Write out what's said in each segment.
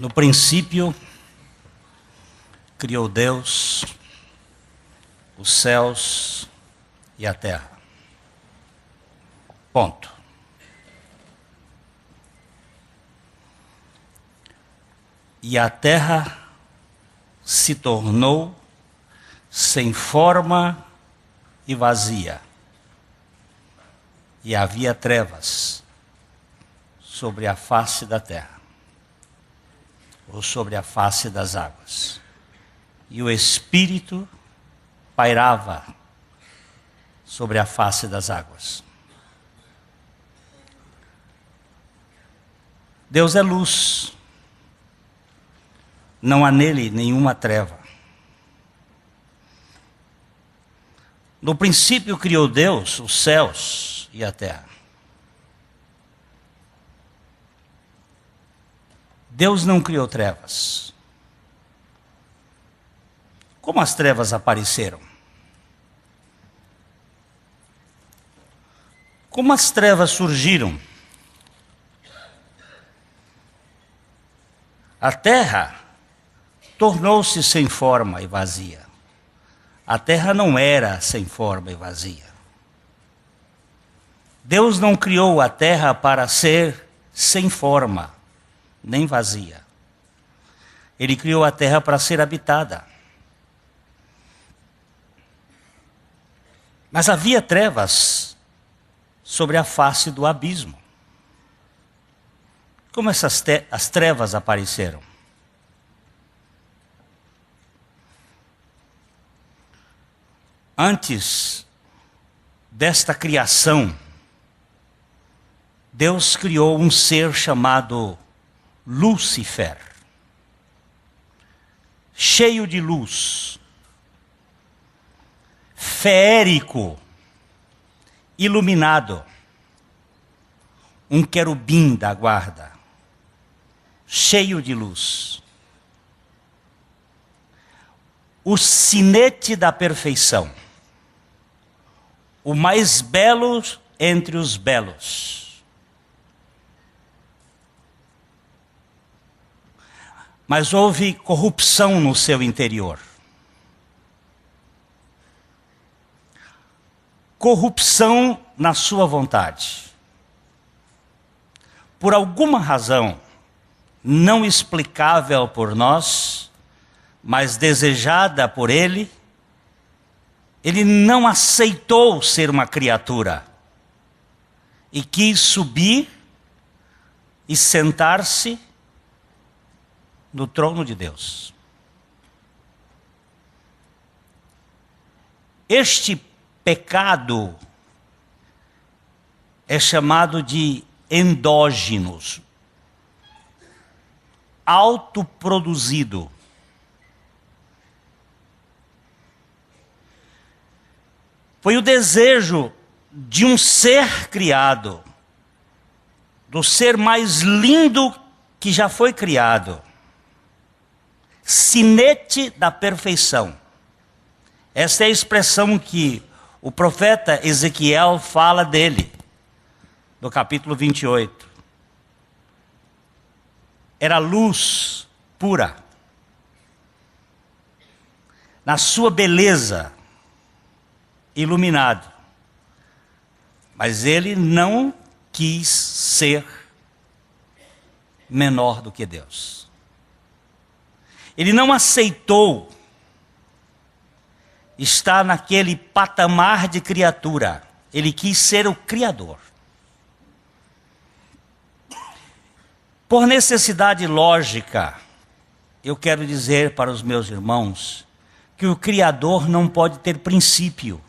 No princípio, criou Deus os céus e a terra. Ponto. E a terra se tornou sem forma e vazia. E havia trevas sobre a face da terra, ou sobre a face das águas. E o Espírito pairava sobre a face das águas. Deus é luz. Não há nele nenhuma treva. No princípio criou Deus os céus e a terra. Deus não criou trevas. Como as trevas apareceram? Como as trevas surgiram? A terra tornou-se sem forma e vazia. A terra não era sem forma e vazia. Deus não criou a terra para ser sem forma, nem vazia. Ele criou a terra para ser habitada. Mas havia trevas sobre a face do abismo. Como as trevas apareceram? Antes desta criação, Deus criou um ser chamado Lúcifer, cheio de luz, feérico, iluminado, um querubim da guarda, cheio de luz. O sinete da perfeição, o mais belo entre os belos. Mas houve corrupção no seu interior. Corrupção na sua vontade. Por alguma razão não explicável por nós, mas desejada por ele, ele não aceitou ser uma criatura e quis subir e sentar-se no trono de Deus. Este pecado é chamado de endógenos, autoproduzido. Foi o desejo de um ser criado, do ser mais lindo que já foi criado, sinete da perfeição. Essa é a expressão que o profeta Ezequiel fala dele, no capítulo 28. Era luz pura, na sua beleza, iluminado. Mas ele não quis ser menor do que Deus. Ele não aceitou estar naquele patamar de criatura. Ele quis ser o Criador. Por necessidade lógica, eu quero dizer para os meus irmãos que o Criador não pode ter princípio.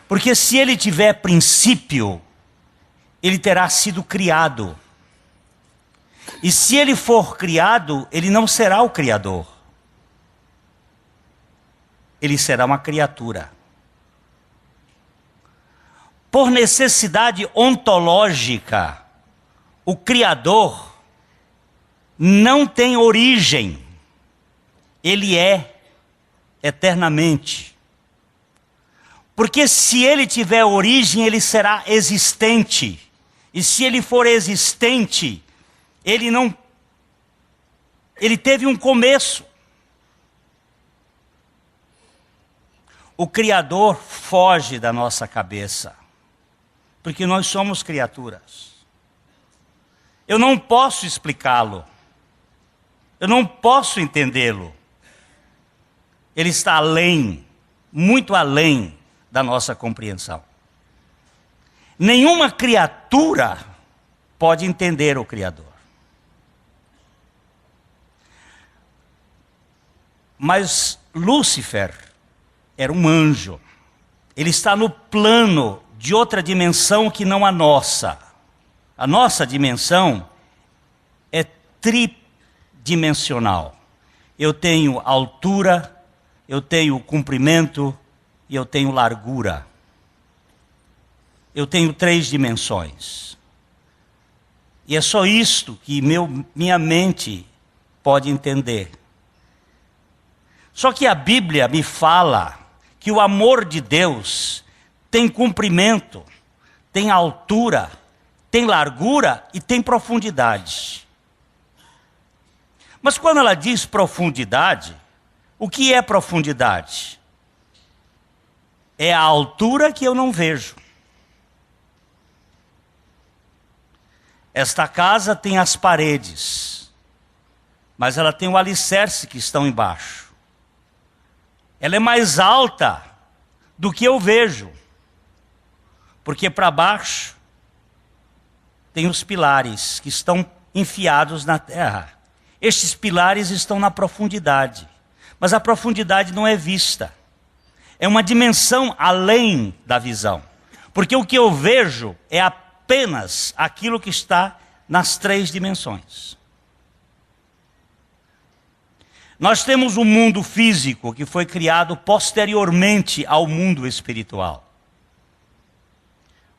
Porque se ele tiver princípio, ele terá sido criado. E se ele for criado, ele não será o Criador. Ele será uma criatura. Por necessidade ontológica, o Criador não tem origem. Ele é eternamente. Porque se ele tiver origem, ele será existente. E se ele for existente, Ele teve um começo. O Criador foge da nossa cabeça, porque nós somos criaturas. Eu não posso explicá-lo. Eu não posso entendê-lo. Ele está além, muito além da nossa compreensão. Nenhuma criatura pode entender o Criador. Mas Lúcifer era um anjo. Ele está no plano de outra dimensão que não a nossa. A nossa dimensão é tridimensional. Eu tenho altura, eu tenho comprimento e eu tenho largura. Eu tenho 3 dimensões. E é só isto que minha mente pode entender. Só que a Bíblia me fala que o amor de Deus tem comprimento, tem altura, tem largura e tem profundidade. Mas quando ela diz profundidade, o que é profundidade? É a altura que eu não vejo. Esta casa tem as paredes, mas ela tem o alicerce que estão embaixo. Ela é mais alta do que eu vejo, porque para baixo tem os pilares que estão enfiados na terra. Estes pilares estão na profundidade, mas a profundidade não é vista. É uma dimensão além da visão, porque o que eu vejo é apenas aquilo que está nas 3 dimensões. Nós temos um mundo físico que foi criado posteriormente ao mundo espiritual.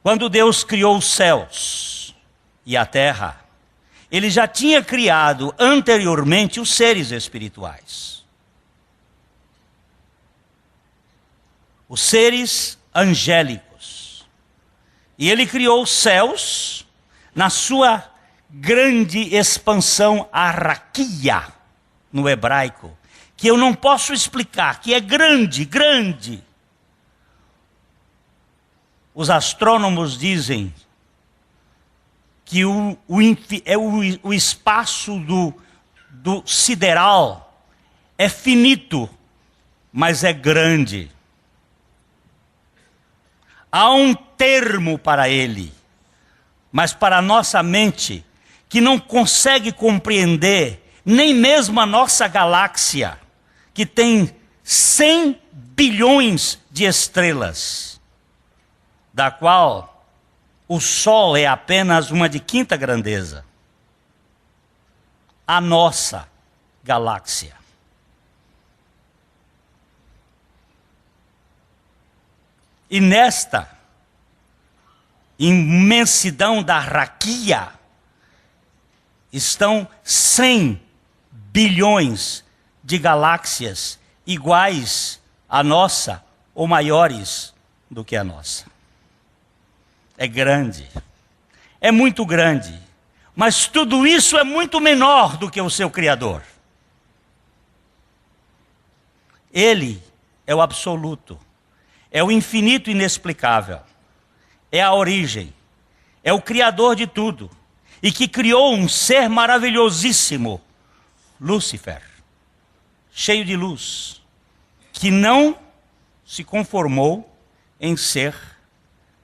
Quando Deus criou os céus e a terra, Ele já tinha criado anteriormente os seres espirituais. Os seres angélicos. E Ele criou os céus na sua grande expansão arraquia, no hebraico, que eu não posso explicar, que é grande, grande. Os astrônomos dizem que o espaço do sideral é finito, mas é grande. Há um termo para ele, mas para a nossa mente, que não consegue compreender nem mesmo a nossa galáxia, que tem 100 bilhões de estrelas, da qual o Sol é apenas uma de 5ª grandeza. A nossa galáxia. E nesta imensidão da raquia estão 100 bilhões de galáxias iguais à nossa ou maiores do que a nossa. É grande, é muito grande, mas tudo isso é muito menor do que o seu Criador. Ele é o absoluto, é o infinito inexplicável, é a origem, é o Criador de tudo, e que criou um ser maravilhosíssimo, Lúcifer, cheio de luz, que não se conformou em ser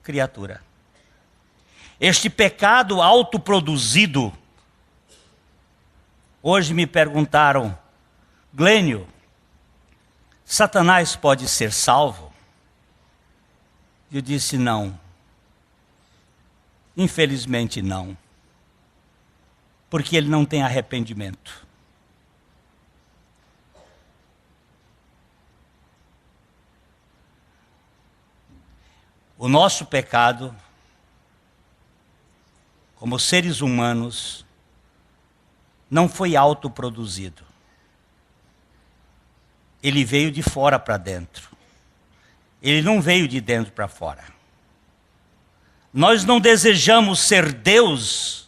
criatura. Este pecado autoproduzido, hoje me perguntaram, Glênio, Satanás pode ser salvo? Eu disse não. Infelizmente não. Porque ele não tem arrependimento. O nosso pecado, como seres humanos, não foi autoproduzido. Ele veio de fora para dentro. Ele não veio de dentro para fora. Nós não desejamos ser Deus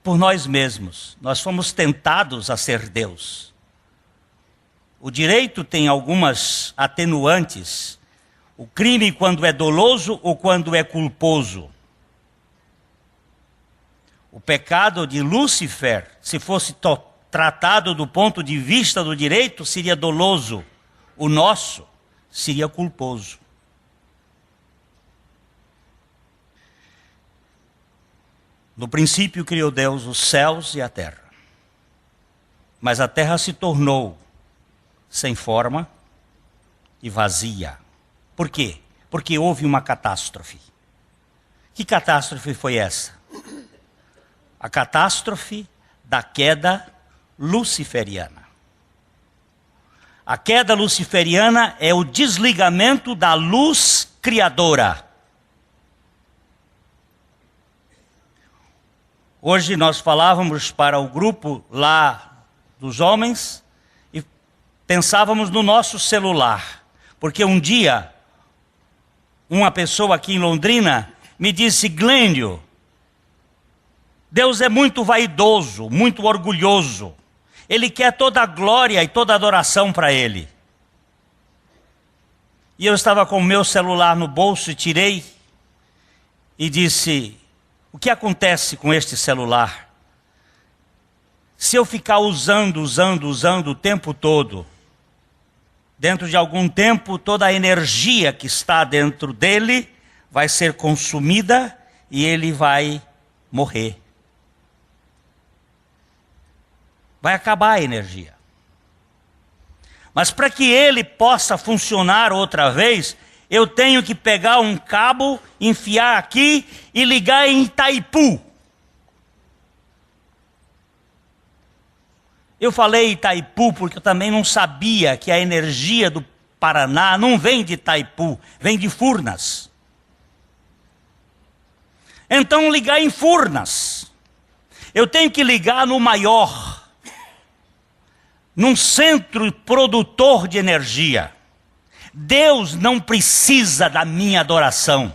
por nós mesmos. Nós fomos tentados a ser Deus. O direito tem algumas atenuantes. O crime quando é doloso ou quando é culposo. O pecado de Lúcifer, se fosse tratado do ponto de vista do direito, seria doloso. O nosso seria culposo. No princípio criou Deus os céus e a terra. Mas a terra se tornou sem forma e vazia. Por quê? Porque houve uma catástrofe. Que catástrofe foi essa? A catástrofe da queda luciferiana. A queda luciferiana é o desligamento da luz criadora. Hoje nós falávamos para o grupo lá dos homens e pensávamos no nosso celular. Porque um dia, uma pessoa aqui em Londrina me disse: Glênio, Deus é muito vaidoso, muito orgulhoso. Ele quer toda a glória e toda a adoração para Ele. E eu estava com o meu celular no bolso e tirei e disse: o que acontece com este celular? Se eu ficar usando o tempo todo, dentro de algum tempo, toda a energia que está dentro dele vai ser consumida e ele vai morrer. Vai acabar a energia. Mas para que ele possa funcionar outra vez, eu tenho que pegar um cabo, enfiar aqui e ligar em Itaipu. Eu falei Itaipu porque eu também não sabia que a energia do Paraná não vem de Itaipu, vem de Furnas. Então ligar em Furnas. Eu tenho que ligar no maior, num centro produtor de energia. Deus não precisa da minha adoração.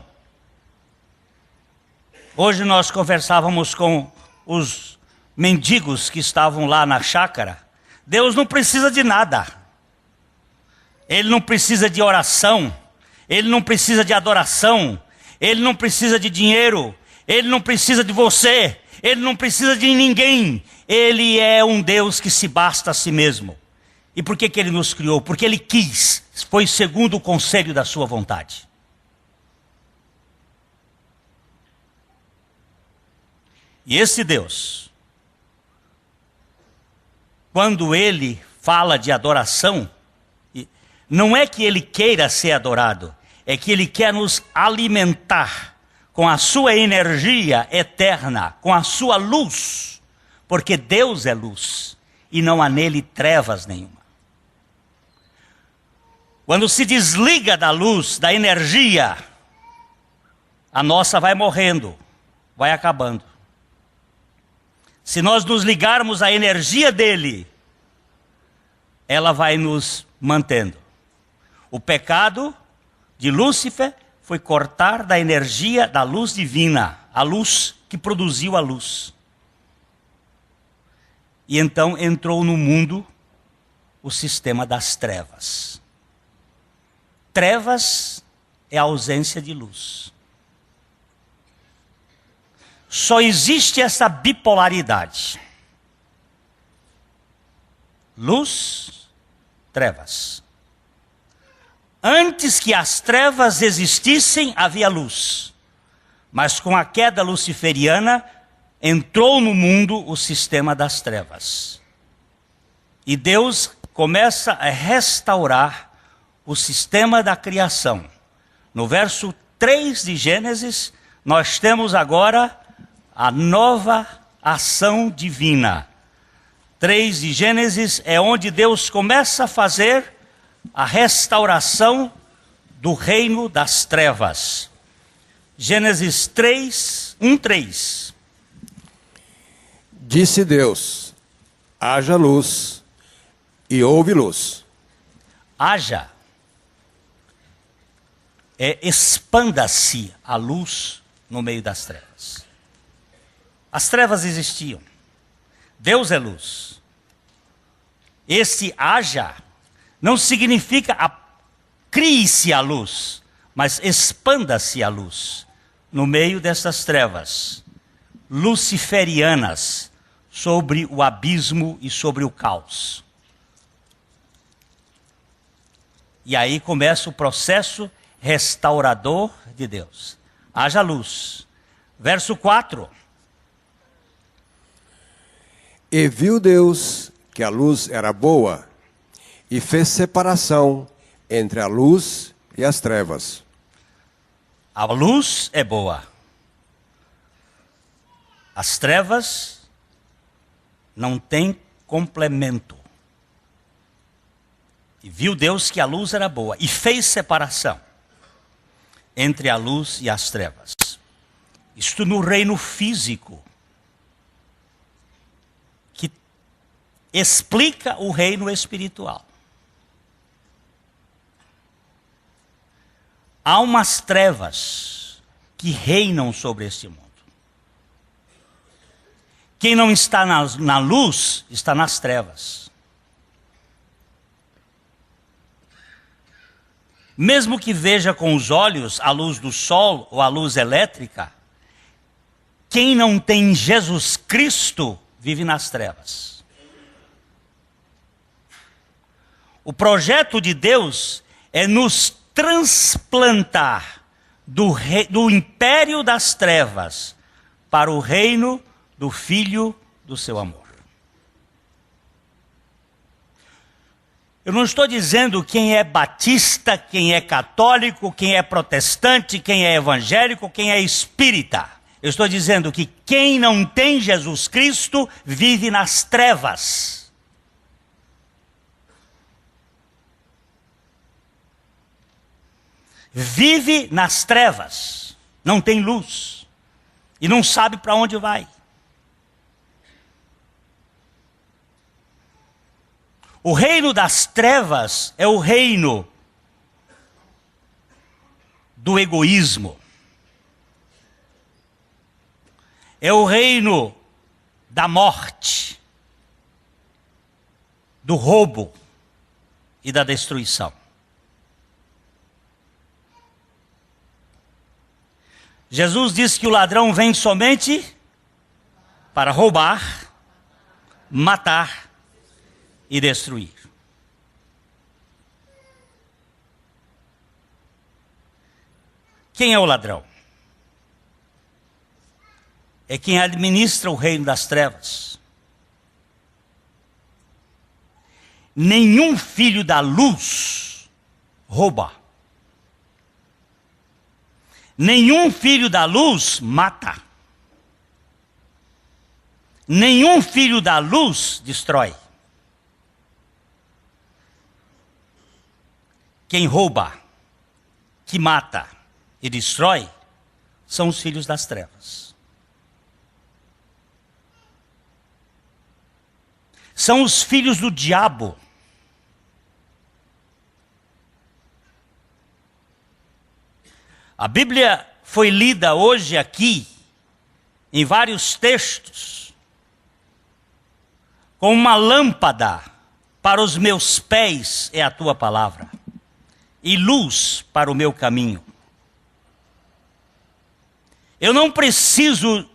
Hoje nós conversávamos com os mendigos que estavam lá na chácara. Deus não precisa de nada. Ele não precisa de oração. Ele não precisa de adoração. Ele não precisa de dinheiro. Ele não precisa de você. Ele não precisa de ninguém. Ele é um Deus que se basta a si mesmo. E por que Ele nos criou? Porque Ele quis. Foi segundo o conselho da sua vontade. E esse Deus, quando Ele fala de adoração, não é que Ele queira ser adorado, é que Ele quer nos alimentar com a sua energia eterna, com a sua luz, porque Deus é luz e não há nele trevas nenhuma. Quando se desliga da luz, da energia, a nossa vai morrendo, vai acabando. Se nós nos ligarmos à energia dele, ela vai nos mantendo. O pecado de Lúcifer foi cortar da energia da luz divina, a luz que produziu a luz. E então entrou no mundo o sistema das trevas. Trevas é a ausência de luz. Só existe essa bipolaridade. Luz, trevas. Antes que as trevas existissem, havia luz. Mas com a queda luciferiana, entrou no mundo o sistema das trevas. E Deus começa a restaurar o sistema da criação. No verso 3 de Gênesis, nós temos agora a nova ação divina. 3 de Gênesis é onde Deus começa a fazer a restauração do reino das trevas. Gênesis 3, 1:3. Disse Deus: haja luz, e houve luz. Haja expanda-se a luz no meio das trevas. As trevas existiam. Deus é luz. Esse haja não significa crie-se a luz, mas expanda-se a luz no meio dessas trevas luciferianas sobre o abismo e sobre o caos. E aí começa o processo restaurador de Deus. Haja luz. Verso 4. E viu Deus que a luz era boa, e fez separação entre a luz e as trevas. A luz é boa. As trevas não têm complemento. E viu Deus que a luz era boa, e fez separação entre a luz e as trevas. Isto no reino físico, que explica o reino espiritual. Há umas trevas que reinam sobre este mundo. Quem não está na luz, está nas trevas. Mesmo que veja com os olhos a luz do sol ou a luz elétrica, quem não tem Jesus Cristo vive nas trevas. O projeto de Deus é nos transplantar do império das trevas para o reino do Filho do seu amor. Eu não estou dizendo quem é batista, quem é católico, quem é protestante, quem é evangélico, quem é espírita. Eu estou dizendo que quem não tem Jesus Cristo vive nas trevas. Vive nas trevas, não tem luz e não sabe para onde vai. O reino das trevas é o reino do egoísmo. É o reino da morte, do roubo e da destruição. Jesus disse que o ladrão vem somente para roubar, matar e destruir. Quem é o ladrão? É quem administra o reino das trevas. Nenhum filho da luz rouba. Nenhum filho da luz mata. Nenhum filho da luz destrói. Quem rouba, que mata e destrói, são os filhos das trevas. São os filhos do diabo. A Bíblia foi lida hoje aqui, em vários textos, com uma lâmpada para os meus pés é a tua palavra, e luz para o meu caminho. Eu não preciso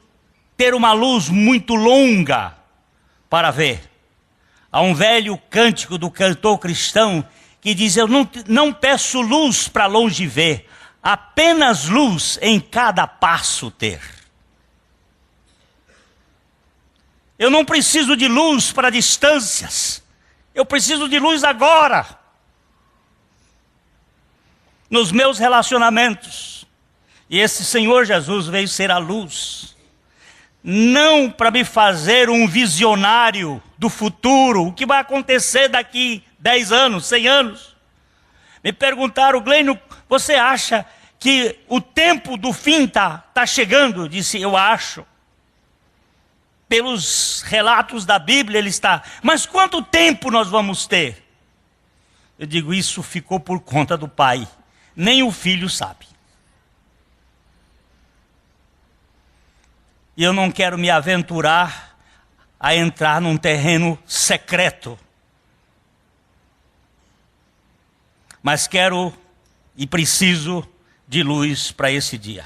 ter uma luz muito longa para ver. Há um velho cântico do cantor cristão que diz: eu não peço luz para longe ver, apenas luz em cada passo ter. Eu não preciso de luz para distâncias, eu preciso de luz agora. Nos meus relacionamentos. E esse Senhor Jesus veio ser a luz. Não para me fazer um visionário do futuro, o que vai acontecer daqui 10 anos, 100 anos. Me perguntaram: Glênio, você acha que o tempo do fim tá chegando? Eu disse: eu acho. Pelos relatos da Bíblia ele está. Mas quanto tempo nós vamos ter? Eu digo: isso ficou por conta do Pai. Nem o Filho sabe. E eu não quero me aventurar a entrar num terreno secreto. Mas quero e preciso de luz para esse dia.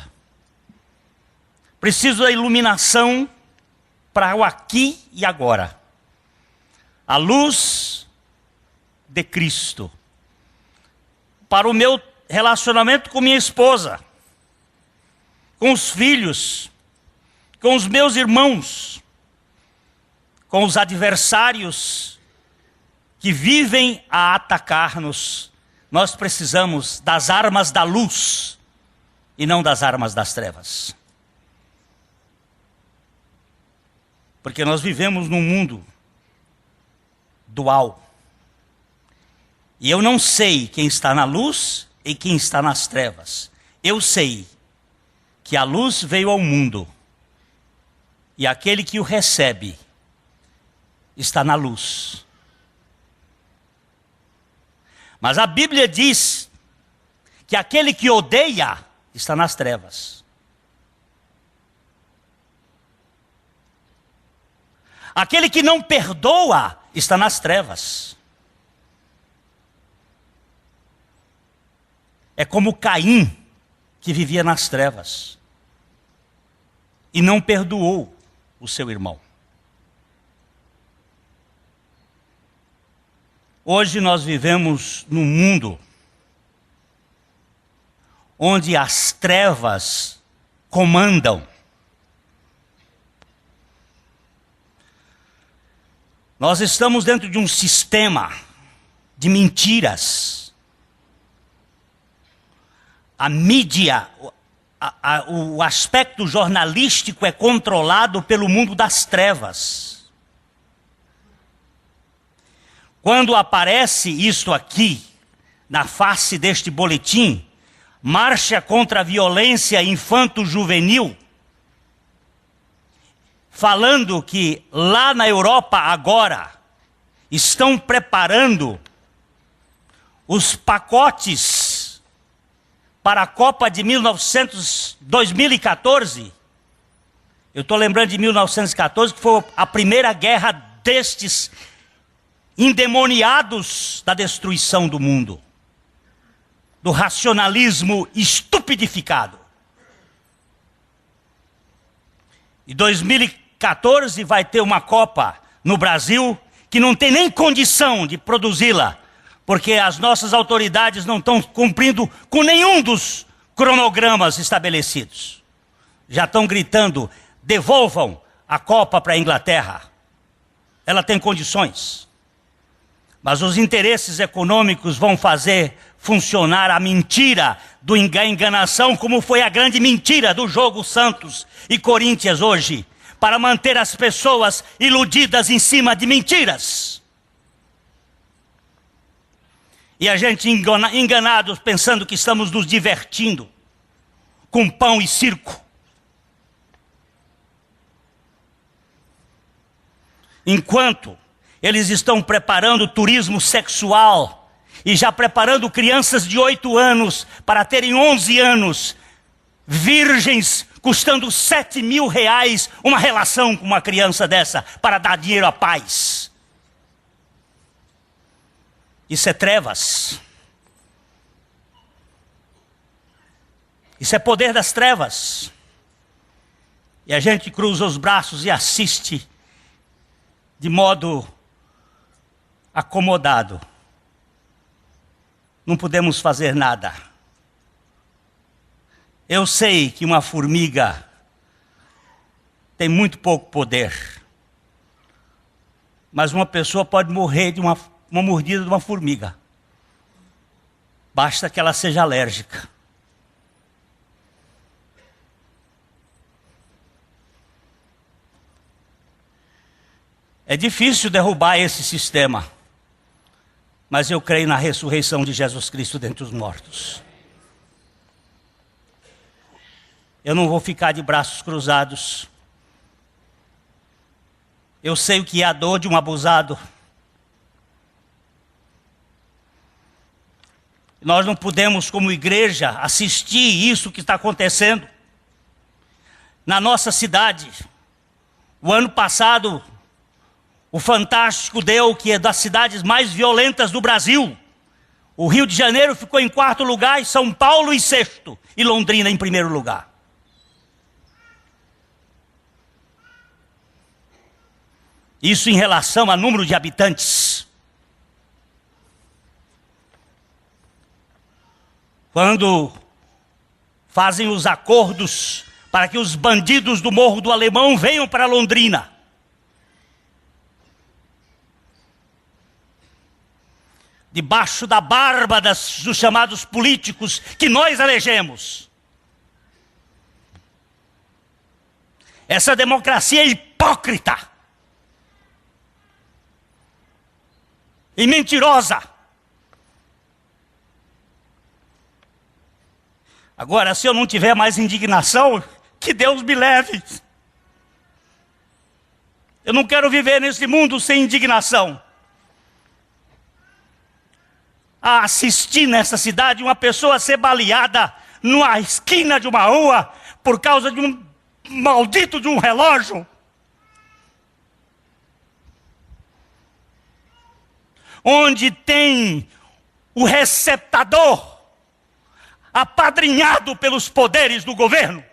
Preciso da iluminação para o aqui e agora. A luz de Cristo. Para o meu relacionamento com minha esposa, com os filhos, com os meus irmãos, com os adversários que vivem a atacar-nos. Nós precisamos das armas da luz e não das armas das trevas. Porque nós vivemos num mundo dual. E eu não sei quem está na luz e quem está nas trevas. Eu sei que a luz veio ao mundo e aquele que o recebe está na luz. Mas a Bíblia diz que aquele que odeia está nas trevas. Aquele que não perdoa está nas trevas. É como Caim, que vivia nas trevas e não perdoou o seu irmão. Hoje nós vivemos num mundo onde as trevas comandam. Nós estamos dentro de um sistema de mentiras. A mídia, o aspecto jornalístico é controlado pelo mundo das trevas. Quando aparece isto aqui, na face deste boletim, marcha contra a violência infanto-juvenil, falando que lá na Europa agora estão preparando os pacotes para a Copa de 2014. Eu estou lembrando de 1914, que foi a primeira guerra destes endemoniados da destruição do mundo, do racionalismo estupidificado. E 2014 vai ter uma Copa no Brasil que não tem nem condição de produzi-la, porque as nossas autoridades não estão cumprindo com nenhum dos cronogramas estabelecidos. Já estão gritando, devolvam a Copa para a Inglaterra. Ela tem condições. Mas os interesses econômicos vão fazer funcionar a mentira da enganação, como foi a grande mentira do jogo Santos e Corinthians hoje, para manter as pessoas iludidas em cima de mentiras. E a gente enganados pensando que estamos nos divertindo com pão e circo. Enquanto eles estão preparando turismo sexual e já preparando crianças de 8 anos para terem 11 anos, virgens, custando R$7.000 uma relação com uma criança dessa para dar dinheiro à paz. Isso é trevas. Isso é poder das trevas. E a gente cruza os braços e assiste de modo acomodado. Não podemos fazer nada. Eu sei que uma formiga tem muito pouco poder. Mas uma pessoa pode morrer de uma mordida de uma formiga. Basta que ela seja alérgica. É difícil derrubar esse sistema, mas eu creio na ressurreição de Jesus Cristo dentre os mortos. Eu não vou ficar de braços cruzados. Eu sei o que é a dor de um abusado. Nós não podemos, como igreja, assistir isso que está acontecendo. na nossa cidade. O ano passado, o Fantástico deu que é das cidades mais violentas do Brasil. O Rio de Janeiro ficou em 4º lugar, e São Paulo em 6º, e Londrina em 1º lugar. Isso em relação ao número de habitantes. Quando fazem os acordos para que os bandidos do Morro do Alemão venham para Londrina, debaixo da barba dos chamados políticos que nós elegemos. Essa democracia é hipócrita e mentirosa. Agora, se eu não tiver mais indignação, que Deus me leve. Eu não quero viver nesse mundo sem indignação. A assistir nessa cidade uma pessoa ser baleada numa esquina de uma rua por causa de um maldito de um relógio. Onde tem o receptador apadrinhado pelos poderes do governo.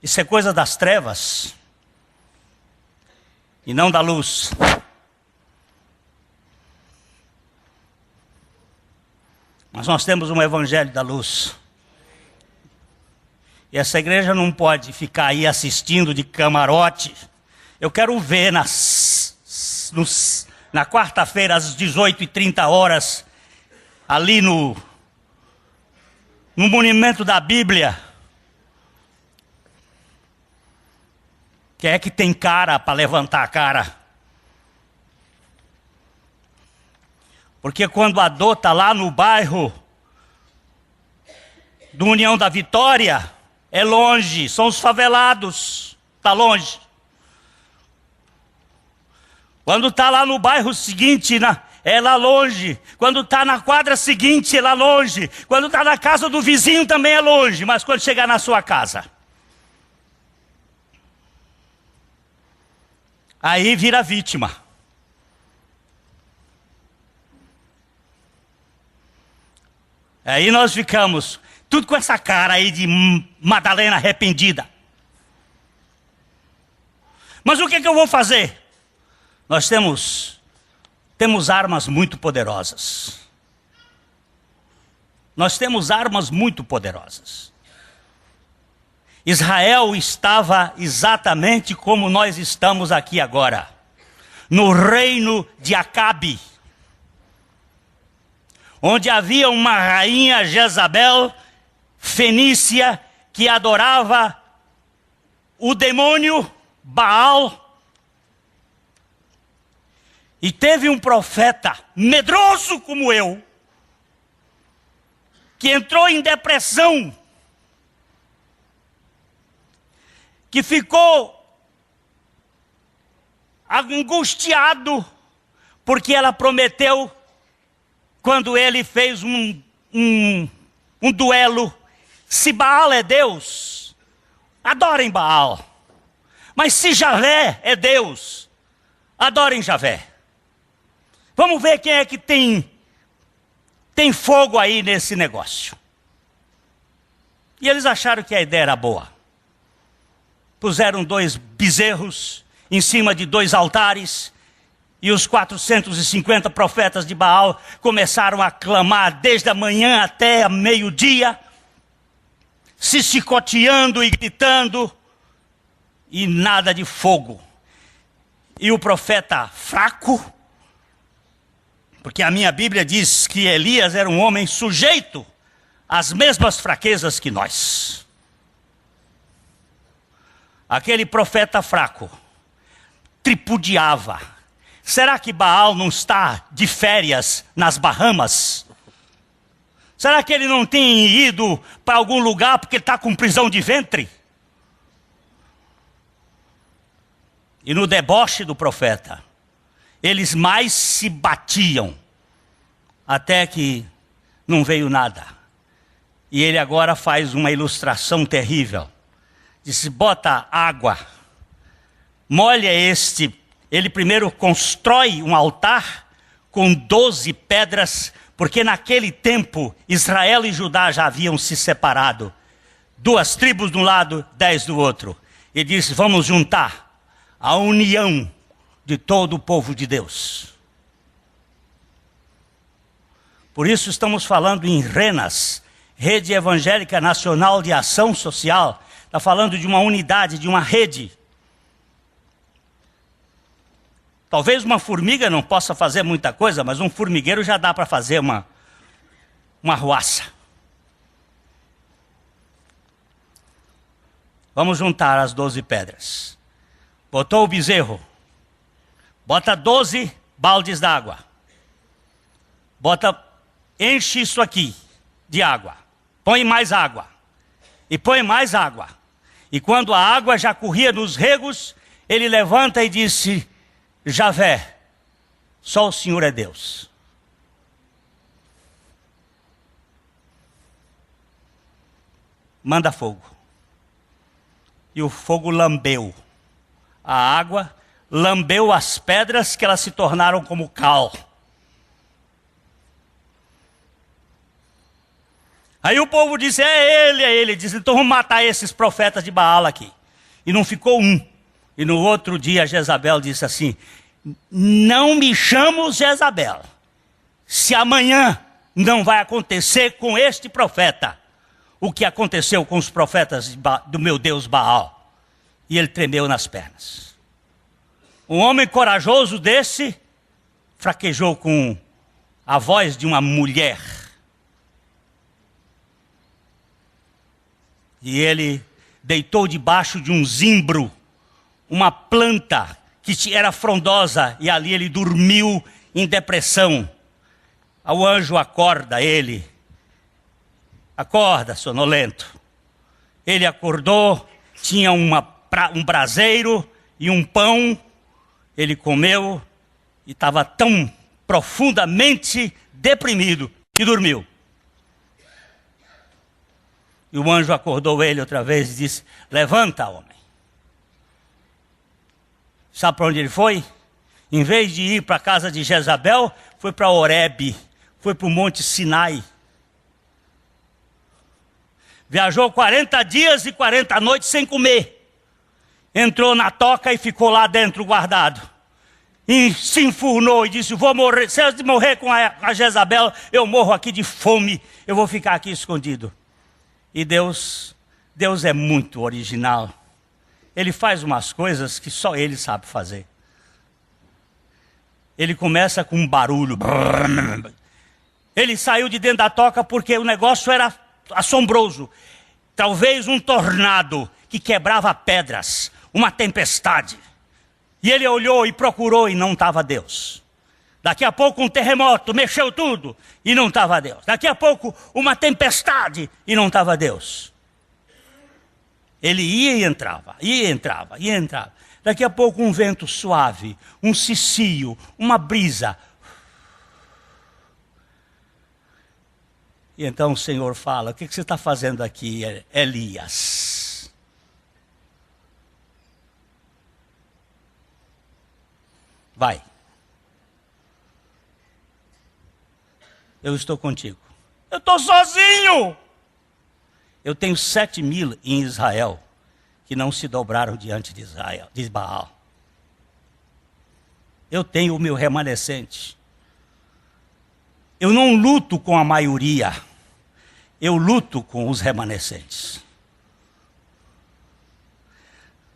Isso é coisa das trevas e não da luz. Mas nós temos um evangelho da luz. E essa igreja não pode ficar aí assistindo de camarote. Eu quero ver na quarta-feira, às 18h30, ali no monumento da Bíblia, quem é que tem cara para levantar a cara? Porque quando a dor está lá no bairro do União da Vitória, é longe, são os favelados, está longe. Quando está lá no bairro seguinte, é lá longe. Quando está na quadra seguinte, é lá longe. Quando está na casa do vizinho, também é longe. Mas quando chegar na sua casa, aí vira vítima. Aí nós ficamos, tudo com essa cara aí de Madalena arrependida. Mas o que eu vou fazer? Nós temos armas muito poderosas. Nós temos armas muito poderosas. Israel estava exatamente como nós estamos aqui agora, no reino de Acabe, onde havia uma rainha Jezabel, fenícia, que adorava o demônio Baal. E teve um profeta medroso como eu, que entrou em depressão, que ficou angustiado, porque ela prometeu, quando ele fez um duelo, se Baal é Deus, adorem Baal. Mas se Javé é Deus, adorem Javé. Vamos ver quem é que tem fogo aí nesse negócio. E eles acharam que a ideia era boa. Puseram 2 bezerros em cima de 2 altares, e os 450 profetas de Baal começaram a clamar desde a manhã até meio-dia, se chicoteando e gritando, e nada de fogo. E o profeta fraco, porque a minha Bíblia diz que Elias era um homem sujeito às mesmas fraquezas que nós. Aquele profeta fraco tripudiava. Será que Baal não está de férias nas Bahamas? Será que ele não tem ido para algum lugar porque ele está com prisão de ventre? E no deboche do profeta, eles mais se batiam, até que não veio nada. E ele agora faz uma ilustração terrível. Diz: bota água, molha este. Ele primeiro constrói um altar com 12 pedras, porque naquele tempo Israel e Judá já haviam se separado. 2 tribos de um lado, 10 do outro. E disse: vamos juntar a união de todo o povo de Deus. Por isso estamos falando em RENAS, Rede Evangélica Nacional de Ação Social. Está falando de uma unidade, de uma rede. Talvez uma formiga não possa fazer muita coisa, mas um formigueiro já dá para fazer uma arruaça. Vamos juntar as 12 pedras. Botou o bezerro. Bota 12 baldes d'água. Enche isso aqui de água. Põe mais água. E põe mais água. E quando a água já corria nos regos, ele levanta e disse: Javé, só o Senhor é Deus. Manda fogo. E o fogo lambeu a água, lambeu as pedras, que elas se tornaram como cal. Aí o povo disse: é ele. Ele disse: então vamos matar esses profetas de Baal aqui. E não ficou um. E no outro dia Jezabel disse assim: não me chamo Jezabel, se amanhã não vai acontecer com este profeta o que aconteceu com os profetas do meu Deus Baal. E ele tremeu nas pernas. Um homem corajoso desse fraquejou com a voz de uma mulher. E ele deitou debaixo de um zimbro, uma planta que era frondosa, e ali ele dormiu em depressão. O anjo acorda ele. Acorda, sonolento. Ele acordou, tinha um braseiro e um pão. Ele comeu e estava tão profundamente deprimido que dormiu. E o anjo acordou ele outra vez e disse: levanta, homem. Sabe para onde ele foi? Em vez de ir para a casa de Jezabel, foi para Horebe, foi para o Monte Sinai. Viajou 40 dias e 40 noites sem comer. Entrou na toca e ficou lá dentro guardado. E se enfurnou e disse: vou morrer. Se eu morrer com a Jezabel, eu morro aqui de fome. Eu vou ficar aqui escondido. E Deus é muito original. Ele faz umas coisas que só ele sabe fazer. Ele começa com um barulho. Ele saiu de dentro da toca porque o negócio era assombroso. Talvez um tornado que quebrava pedras, uma tempestade. E ele olhou e procurou e não estava Deus. Daqui a pouco um terremoto, mexeu tudo e não estava Deus. Daqui a pouco uma tempestade e não estava Deus. Ele ia e entrava, ia e entrava, ia e entrava. Daqui a pouco um vento suave, um cicio, uma brisa. E então o Senhor fala: o que você está fazendo aqui, Elias? Vai. Eu estou contigo. Eu estou sozinho. Eu tenho 7.000 em Israel que não se dobraram diante de Israel, de Baal. Eu tenho o meu remanescente. Eu não luto com a maioria. Eu luto com os remanescentes.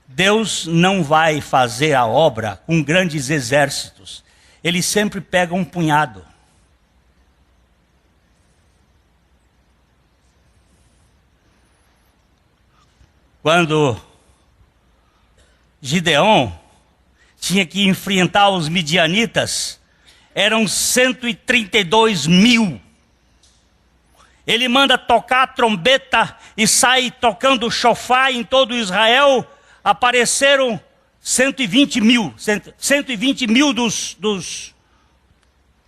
Deus não vai fazer a obra com grandes exércitos. Ele sempre pega um punhado. Quando Gideon tinha que enfrentar os midianitas, eram 132.000. Ele manda tocar a trombeta e sai tocando o chofar em todo Israel. Apareceram 120.000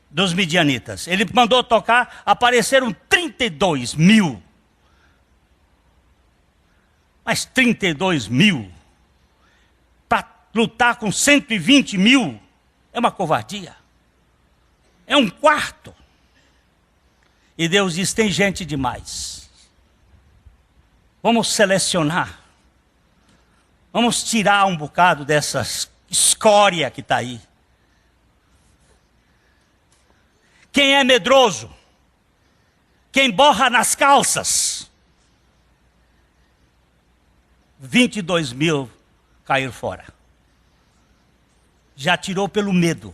dos midianitas. Ele mandou tocar, apareceram 32.000 Mas 32 mil para lutar com 120 mil é uma covardia. É um quarto. E Deus diz, tem gente demais. Vamos selecionar. Vamos tirar um bocado dessa escória que está aí. Quem é medroso? Quem borra nas calças? 22 mil caíram fora. Já tirou pelo medo.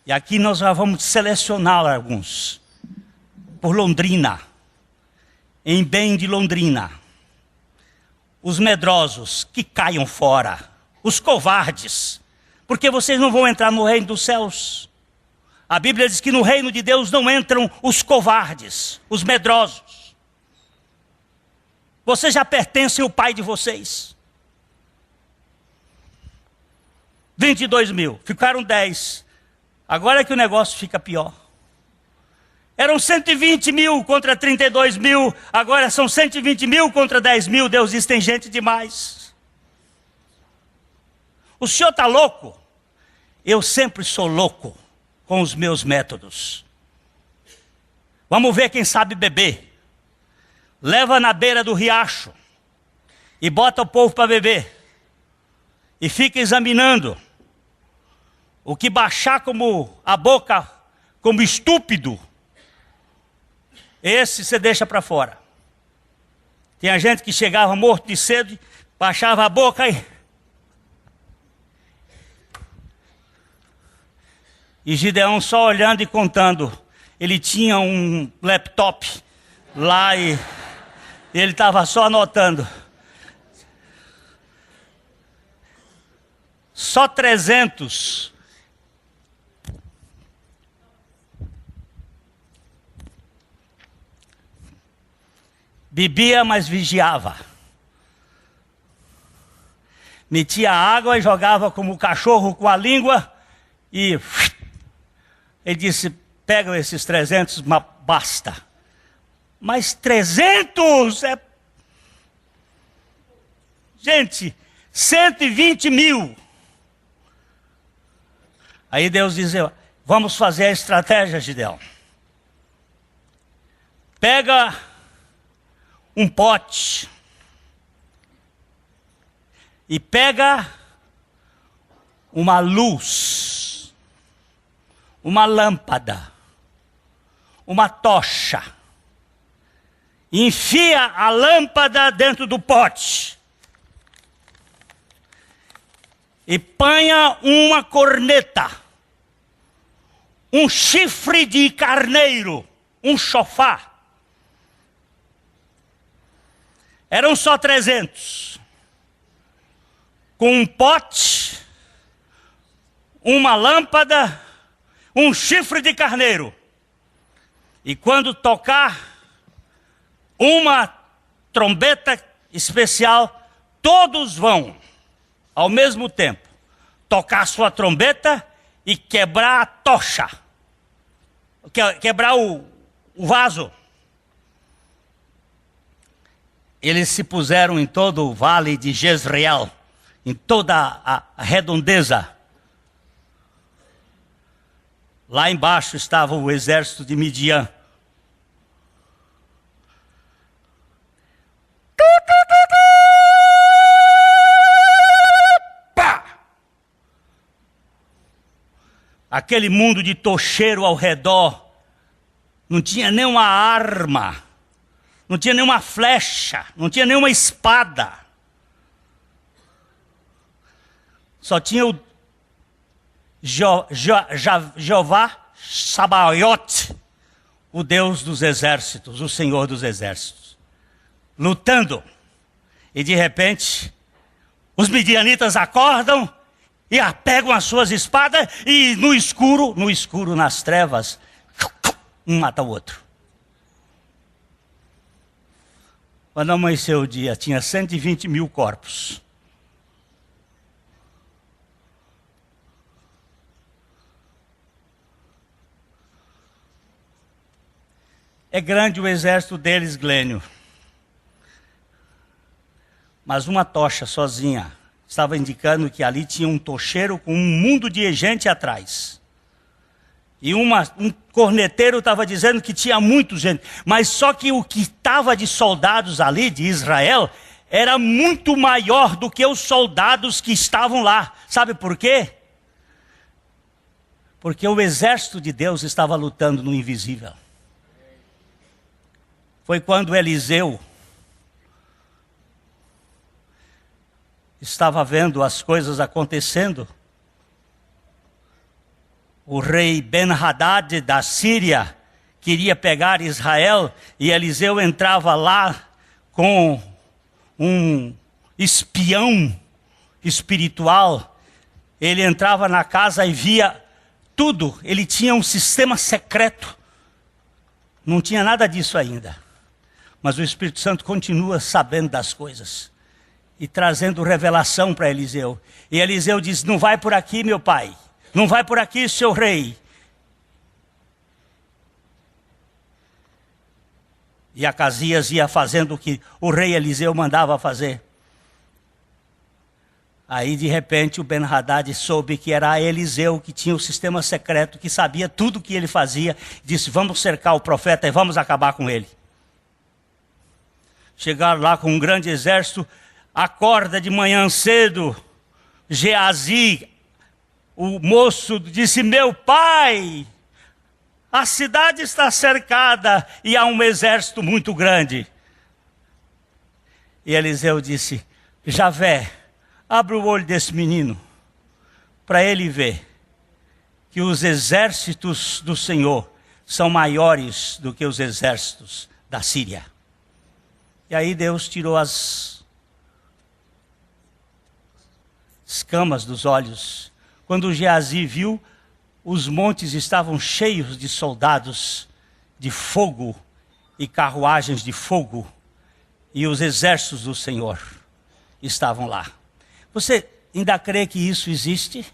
E aqui nós já vamos selecionar alguns. Por Londrina. Em bem de Londrina. Os medrosos que caiam fora. Os covardes. Porque vocês não vão entrar no reino dos céus. A Bíblia diz que no reino de Deus não entram os covardes, os medrosos. Vocês já pertencem ao Pai de vocês. 22 mil, ficaram 10. Agora é que o negócio fica pior. Eram 120 mil contra 32 mil, agora são 120 mil contra 10 mil. Deus diz, tem gente demais. O senhor está louco? Eu sempre sou louco com os meus métodos. Vamos ver quem sabe beber. Leva na beira do riacho e bota o povo para beber. E fica examinando. O que baixar como a boca, como estúpido, esse você deixa para fora. Tinha gente que chegava morto de sede, baixava a boca e Gideão só olhando e contando. Ele tinha um laptop lá e ele estava só anotando. Só 300. Bebia, mas vigiava. Metia água e jogava como cachorro com a língua e... Ele disse, pega esses 300, mas basta. Mas 300 é... Gente, 120 mil. Aí Deus diz, vamos fazer a estratégia, Gideão. Pega um pote. E pega uma luz. Uma lâmpada. Uma tocha. Enfia a lâmpada dentro do pote. E panha uma corneta. Um chifre de carneiro. Um chofar. Eram só 300. Com um pote, uma lâmpada, um chifre de carneiro. E quando tocar uma trombeta especial, todos vão, ao mesmo tempo, tocar sua trombeta e quebrar a tocha. Quebrar o vaso. Eles se puseram em todo o vale de Jezreel, em toda a redondeza. Lá embaixo estava o exército de Midian. Pá! Aquele mundo de tocheiro ao redor, não tinha nenhuma arma. Não tinha nenhuma flecha, não tinha nenhuma espada. Só tinha o Jeová Sabaoth, o Deus dos exércitos, o Senhor dos exércitos, lutando. E de repente, os midianitas acordam e pegam as suas espadas e no escuro, nas trevas, um mata o outro. Quando amanheceu o dia, tinha 120 mil corpos. É grande o exército deles, Glênio. Mas uma tocha sozinha estava indicando que ali tinha um tocheiro com um mundo de gente atrás. E um corneteiro estava dizendo que tinha muita gente. Mas só que o que estava de soldados ali, de Israel, era muito maior do que os soldados que estavam lá. Sabe por quê? Porque o exército de Deus estava lutando no invisível. Foi quando Eliseu estava vendo as coisas acontecendo. O rei Ben-Hadad da Síria queria pegar Israel e Eliseu entrava lá com um espião espiritual. Ele entrava na casa e via tudo. Ele tinha um sistema secreto. Não tinha nada disso ainda. Mas o Espírito Santo continua sabendo das coisas e trazendo revelação para Eliseu. E Eliseu diz: não vai por aqui, meu pai. Não vai por aqui, seu rei. E Acasias ia fazendo o que o rei Eliseu mandava fazer. Aí de repente o Ben-Hadad soube que era Eliseu, que tinha o sistema secreto, que sabia tudo o que ele fazia. Disse: vamos cercar o profeta e vamos acabar com ele. Chegaram lá com um grande exército. Acorda de manhã cedo. Geazi, o moço, disse: meu pai, a cidade está cercada e há um exército muito grande. E Eliseu disse: Javé, abre o olho desse menino, para ele ver que os exércitos do Senhor são maiores do que os exércitos da Síria. E aí Deus tirou as escamas dos olhos. Quando Geazi viu, os montes estavam cheios de soldados de fogo e carruagens de fogo, e os exércitos do Senhor estavam lá. Você ainda crê que isso existe?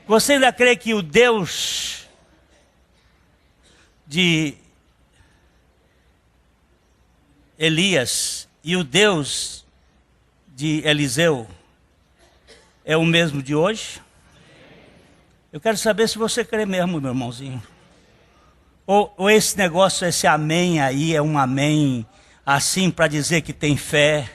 Você ainda crê que o Deus de Elias e o Deus de Eliseu é o mesmo de hoje? Eu quero saber se você crê mesmo, meu irmãozinho. Ou esse negócio, esse amém aí, é um amém assim para dizer que tem fé.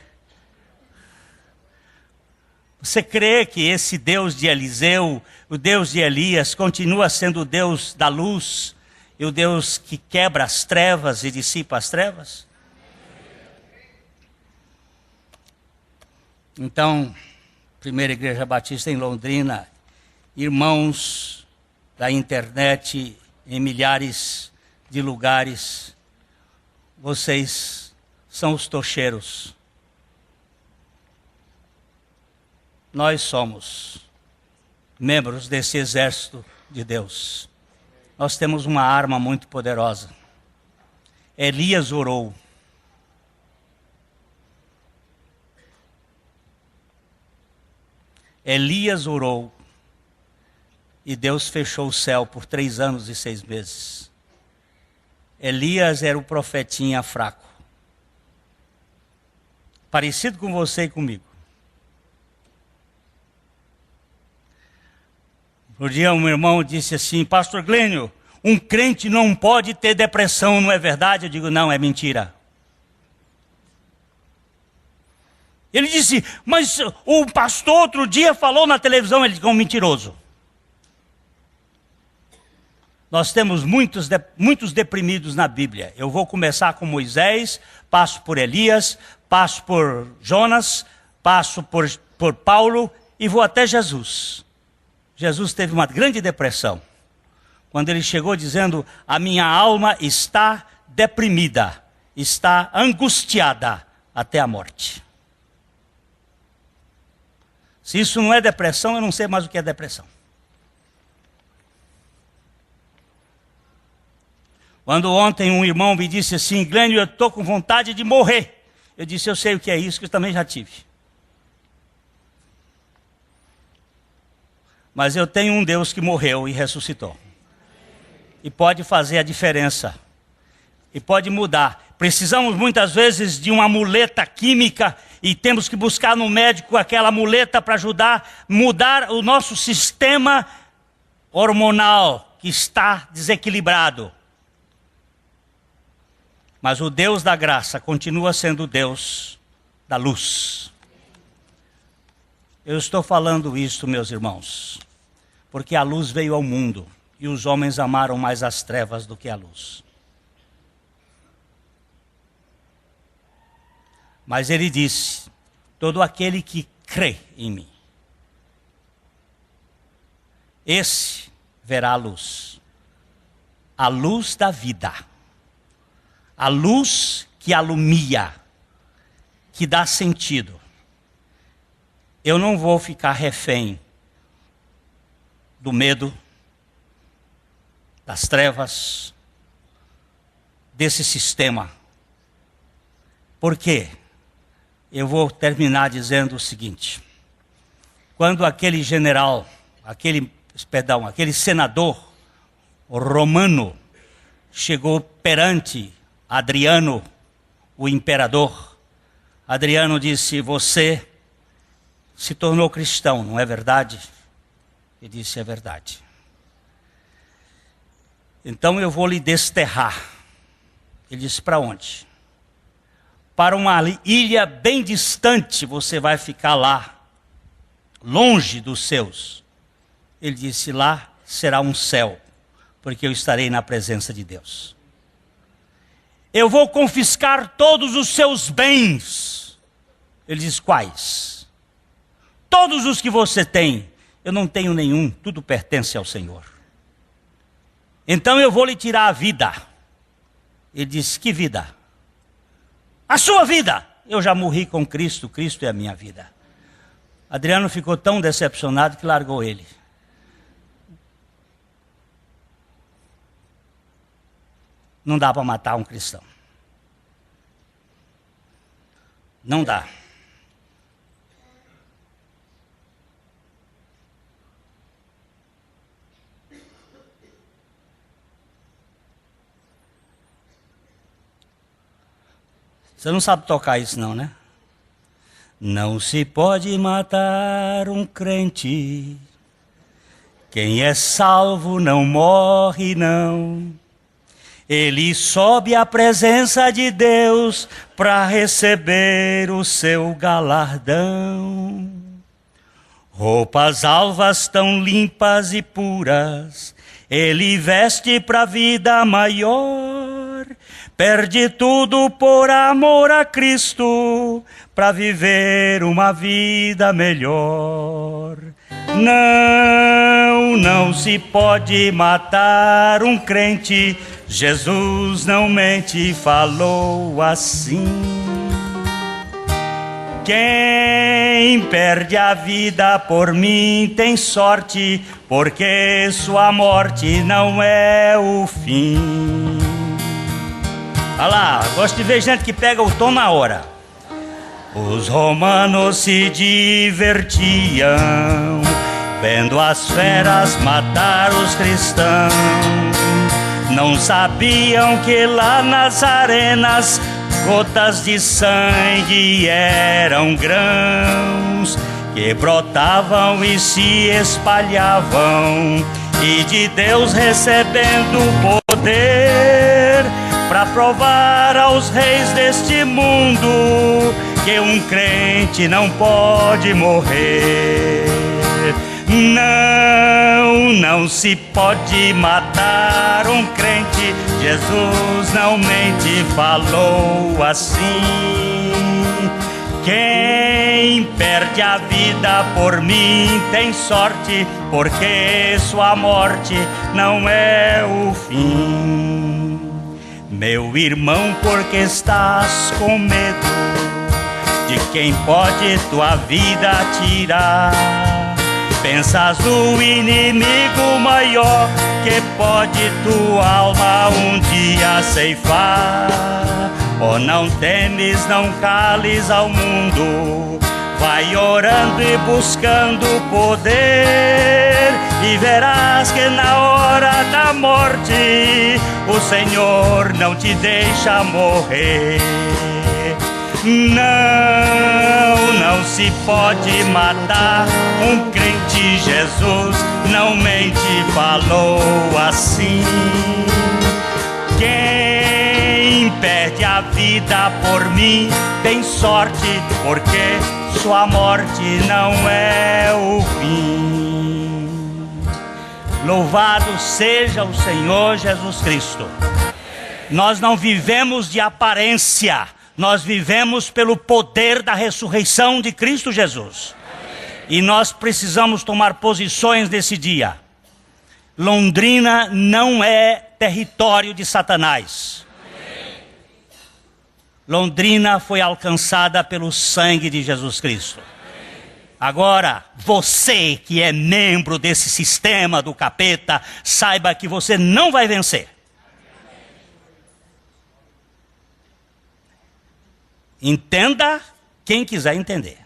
Você crê que esse Deus de Eliseu, o Deus de Elias, continua sendo o Deus da luz e o Deus que quebra as trevas e dissipa as trevas? Então, Primeira Igreja Batista em Londrina, irmãos da internet em milhares de lugares, vocês são os tocheiros. Nós somos membros desse exército de Deus. Nós temos uma arma muito poderosa. Elias orou. Elias orou. E Deus fechou o céu por 3 anos e 6 meses. Elias era o profetinha fraco. Parecido com você e comigo. Um dia um irmão disse assim: Pastor Glênio, um crente não pode ter depressão, não é verdade? Eu digo: não, é mentira. Ele disse: mas o pastor outro dia falou na televisão. Ele disse: é um mentiroso. Nós temos muitos deprimidos na Bíblia. Eu vou começar com Moisés, passo por Elias, passo por Jonas, passo por Paulo e vou até Jesus. Jesus teve uma grande depressão, quando ele chegou dizendo: a minha alma está deprimida, está angustiada até a morte. Se isso não é depressão, eu não sei mais o que é depressão. Quando ontem um irmão me disse assim: Glênio, eu estou com vontade de morrer. Eu disse: eu sei o que é isso, que eu também já tive. Mas eu tenho um Deus que morreu e ressuscitou. E pode fazer a diferença. E pode mudar. Precisamos muitas vezes de uma muleta química e temos que buscar no médico aquela muleta para ajudar a mudar o nosso sistema hormonal que está desequilibrado. Mas o Deus da graça continua sendo o Deus da luz. Eu estou falando isso, meus irmãos, porque a luz veio ao mundo e os homens amaram mais as trevas do que a luz. Mas ele disse: todo aquele que crê em mim, esse verá a luz da vida, a luz que alumia, que dá sentido. Eu não vou ficar refém do medo, das trevas, desse sistema. Por quê? Eu vou terminar dizendo o seguinte: quando aquele general, aquele senador romano chegou perante Adriano, o imperador, Adriano disse: você se tornou cristão, não é verdade? Ele disse: é verdade. Então eu vou lhe desterrar. Ele disse: para onde? Para uma ilha bem distante, você vai ficar lá, longe dos seus. Ele disse: lá será um céu, porque eu estarei na presença de Deus. Eu vou confiscar todos os seus bens. Ele diz: quais? Todos os que você tem. Eu não tenho nenhum, tudo pertence ao Senhor. Então eu vou lhe tirar a vida. Ele disse: que vida? A sua vida. Eu já morri com Cristo, Cristo é a minha vida. Adriano ficou tão decepcionado que largou ele. Não dá para matar um cristão. Não dá. Você não sabe tocar isso não, né? Não se pode matar um crente. Quem é salvo não morre, não. Ele sobe à presença de Deus para receber o seu galardão. Roupas alvas tão limpas e puras, ele veste para a vida maior. Perde tudo por amor a Cristo, para viver uma vida melhor. Não se pode matar um crente. Jesus não mente, falou assim. Quem perde a vida por mim tem sorte, porque sua morte não é o fim. Olha lá, gosto de ver gente que pega o tom na hora. Os romanos se divertiam vendo as feras matar os cristãos. Não sabiam que lá nas arenas gotas de sangue eram grãos que brotavam e se espalhavam, e de Deus recebendo poder para provar aos reis deste mundo que um crente não pode morrer. Não se pode matar um crente. Jesus não mente, falou assim. Quem perde a vida por mim tem sorte, porque sua morte não é o fim. Meu irmão, por que estás com medo de quem pode tua vida tirar? Pensas no inimigo maior que pode tua alma um dia ceifar. Oh, não temes, não cales ao mundo, vai orando e buscando poder, e verás que na hora da morte o Senhor não te deixa morrer. Não se pode matar um crente. Jesus não mente, falou assim. Quem perde a vida por mim tem sorte, porque sua morte não é o fim. Louvado seja o Senhor Jesus Cristo. Nós não vivemos de aparência, nós vivemos pelo poder da ressurreição de Cristo Jesus. E nós precisamos tomar posições nesse dia. Londrina não é território de Satanás. Londrina foi alcançada pelo sangue de Jesus Cristo. Agora, você que é membro desse sistema do capeta, saiba que você não vai vencer. Entenda quem quiser entender.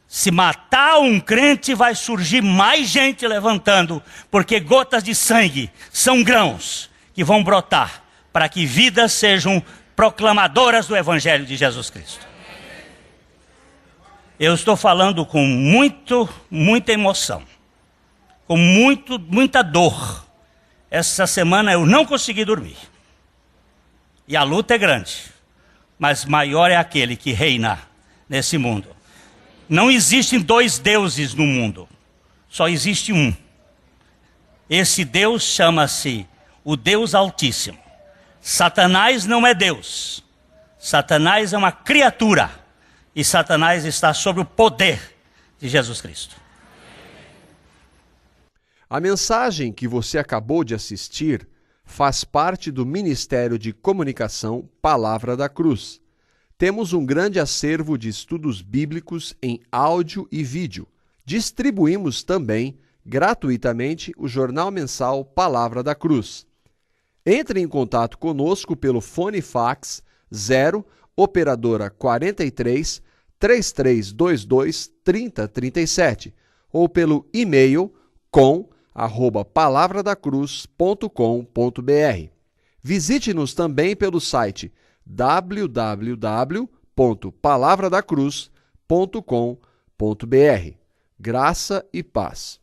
Se matar um crente, vai surgir mais gente levantando, porque gotas de sangue são grãos que vão brotar para que vidas sejam proclamadoras do Evangelho de Jesus Cristo. Eu estou falando com muita emoção, com muita dor. Essa semana eu não consegui dormir. E a luta é grande, mas maior é aquele que reina nesse mundo. Não existem dois deuses no mundo, só existe um. Esse Deus chama-se o Deus Altíssimo. Satanás não é Deus. Satanás é uma criatura. E Satanás está sob o poder de Jesus Cristo. A mensagem que você acabou de assistir faz parte do Ministério de Comunicação Palavra da Cruz. Temos um grande acervo de estudos bíblicos em áudio e vídeo. Distribuímos também, gratuitamente, o jornal mensal Palavra da Cruz. Entre em contato conosco pelo fone fax 0 operadora 43 3322 3037 ou pelo e-mail com@palavradacruz.com.br. Visite-nos também pelo site www.palavradacruz.com.br. Graça e paz.